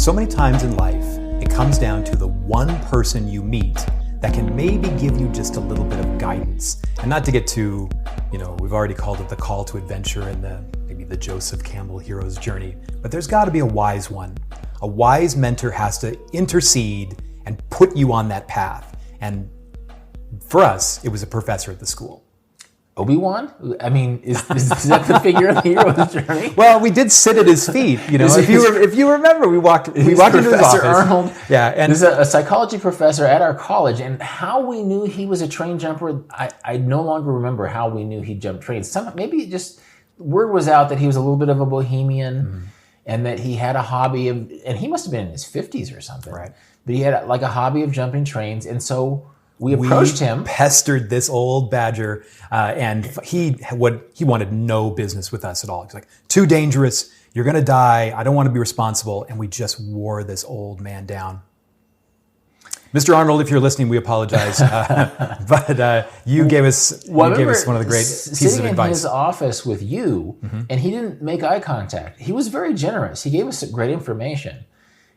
So many times in life, it comes down to the one person you meet that can maybe give you just a little bit of guidance. And not to get too, we've already called it the call to adventure and maybe the Joseph Campbell hero's journey, but there's got to be a wise one. A wise mentor has to intercede and put you on that path. And for us, it was a professor at the school. Obi-Wan? I mean, is that the figure of the hero's journey? Well, we did sit at his feet. If you remember, we walked into his office. Arnold. Yeah, and there's a psychology professor at our college, and how we knew he was a train jumper, I no longer remember how we knew he jumped trains. Maybe just word was out that he was a little bit of a bohemian, and that he had a hobby of, and he must have been in his 50s or something. Right. But he had a hobby of jumping trains, and so we approached him. Pestered this old badger, and he wanted no business with us at all. He's like, too dangerous, you're gonna die, I don't want to be responsible, and we just wore this old man down. Mr. Arnold, if you're listening, we apologize, but you gave us one of the great pieces of advice. Sitting in his office with you, and he didn't make eye contact. He was very generous. He gave us great information,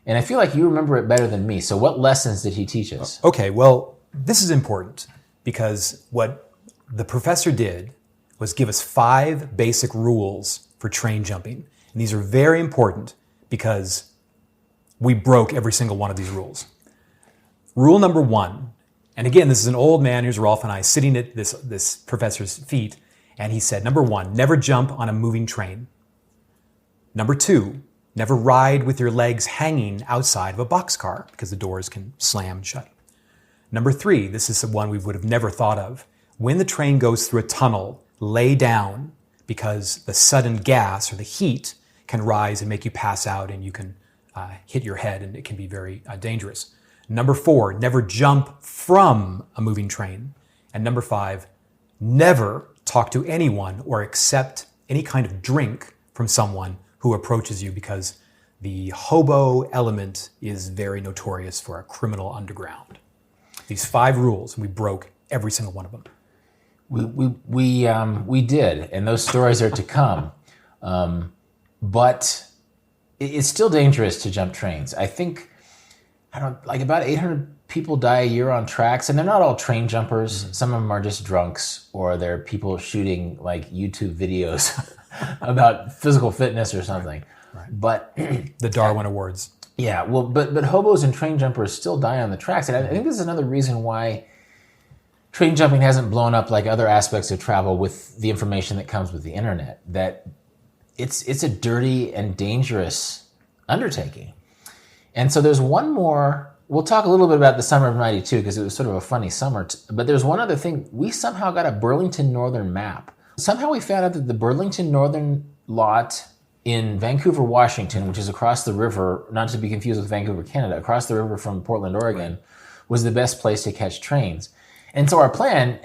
and I feel like you remember it better than me. So what lessons did he teach us? Okay, well, this is important because what the professor did was give us 5 basic rules for train jumping. And these are very important because we broke every single one of these rules. Rule number 1, and again, this is an old man, here's Rolf and I sitting at this professor's feet, and he said, number 1, never jump on a moving train. Number 2, never ride with your legs hanging outside of a boxcar because the doors can slam shut. Number 3, this is the one we would have never thought of. When the train goes through a tunnel, lay down because the sudden gas or the heat can rise and make you pass out and you can hit your head and it can be very dangerous. Number 4, never jump from a moving train. And number 5, never talk to anyone or accept any kind of drink from someone who approaches you because the hobo element is very notorious for a criminal underground. These 5 rules, and we broke every single one of them. We did, and those stories are to come. But it's still dangerous to jump trains. I think, about 800 people die a year on tracks, and they're not all train jumpers. Some of them are just drunks, or they're people shooting YouTube videos about physical fitness or something. Right. But the Darwin Awards. Yeah, well, but hobos and train jumpers still die on the tracks. And I think this is another reason why train jumping hasn't blown up like other aspects of travel with the information that comes with the internet, that it's a dirty and dangerous undertaking. And so there's one more, we'll talk a little bit about the summer of 92 because it was sort of a funny summer, but there's one other thing. We somehow got a Burlington Northern map. Somehow we found out that the Burlington Northern lot in Vancouver, Washington, which is across the river, not to be confused with Vancouver, Canada, across the river from Portland, Oregon, was the best place to catch trains. And so our plan,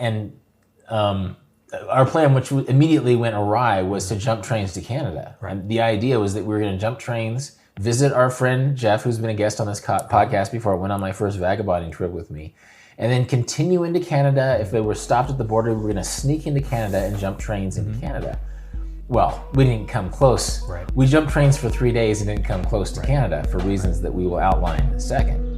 which immediately went awry, was to jump trains to Canada. Right. And the idea was that we were going to jump trains, visit our friend Jeff, who's been a guest on this podcast before, went on my first vagabonding trip with me, and then continue into Canada. If they were stopped at the border, we were going to sneak into Canada and jump trains into Canada. Well, we didn't come close. Right. We jumped trains for 3 days and didn't come close to Canada for reasons that we will outline in a second.